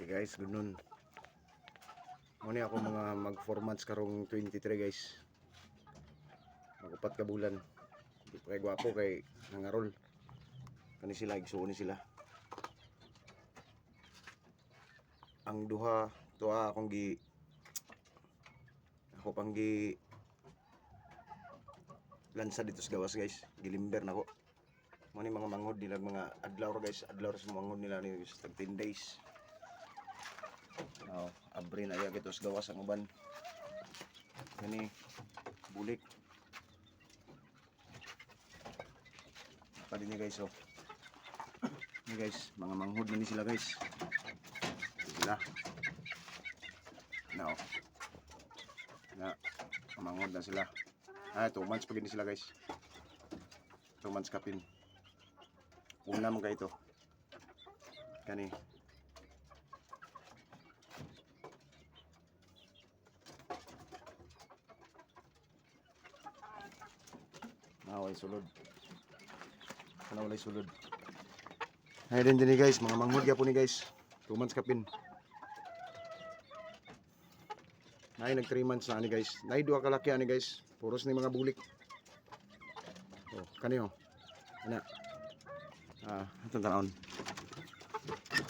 Okay guys, ganun. Muna ako mga mag 4 months karong 23 guys. Mag-upat ka bulan. Di pa kay gwapo kay nangarol. Kani sila, igsuon ni sila. Ang duha, tuwa akong ako pang lansa dito sa gawas guys. Gilimber na ko. Muna mga manghod nila, mga adlaw guys. Adlaw sa manghod nila ni 10 days. Abri na iya kitos gawas ang uban. Kani bulik. Padi ni guys oh. Ni guys, mga manghod na ni sila guys. Sila. Na oh. Na manghod na sila. 2 months pa gini sila guys. 2 months kapin. Una man kay ito. Kani naway sulod. Kana walay sulod. Ay din ni guys, mga manghod gyapon ni guys. 2 months kapin. Nay nag 3 months na ani guys. Nay duha ka laki ani guys. Puros ni mga bulik. Oh, kani oh. Ana. Itong tanawon.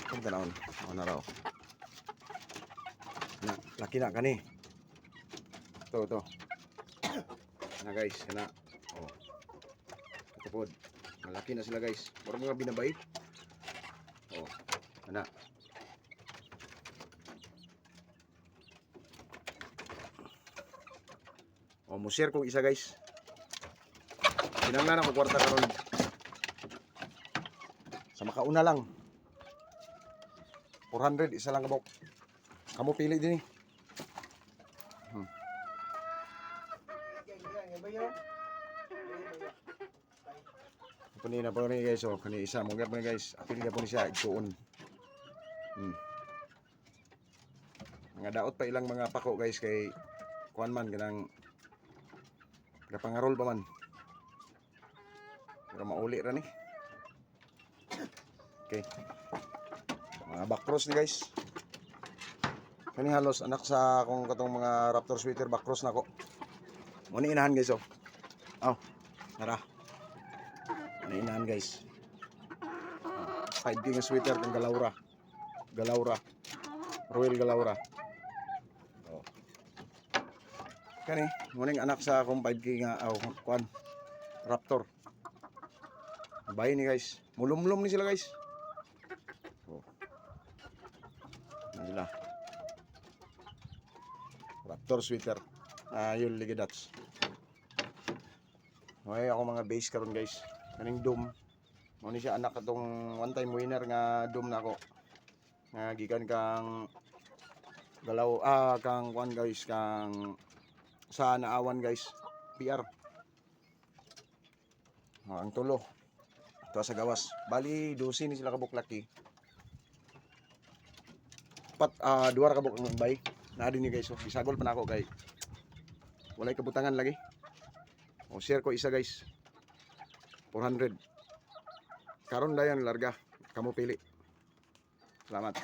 Itong tanawon. Na raw. Na, laki na kani. Ito. Na guys, kana. Oh. Kapod. Malaki na sila guys. Puro mga binabay. Oh. Ana. Oh, mo-share ko isa guys. Kinanglan ako kwarta karon. Sa makauna lang. 400 isa lang kabok. Kamu pili din eh. Puni na po ni guys oh, kani isa mo gyapon guys. Apil gyapon siya igsuon. Mga daot pa ilang mga pako guys kay kuan man ganang gapangarol pa man. Pero mauli ra ni. Okay. Mga backcross ni guys. Kani halos anak sa akong katong mga Raptor sweater backcross na ko. Mo ni inahan guys oh. Tara. Mo ni inahan guys. 5K nga sweater kang Galaura. Royal Galaura. Oh. Kani, mo ning anak sa akong 5K nga kuan Raptor. Bayi ni guys. Mulumlum ni sila guys. Oh. Nila. Raptor sweater. Yung Ligidats. Okay, ako mga base karon guys. Kaning dome. Mo ni siya anak atong one time winner nga dome na ako. Nga gikan kang galaw kang kuan guys kang sa naawan guys. PR. Ang tulo. Ito sa gawas. Bali 12 ni sila kabuk laki. Duwar kabuk ang bay. Na din ni guys. So, bisagol pa na ako kay walay kabutangan lagi. Share ko isa guys. 400. Karon dayon larga. Kamu pili. Salamat.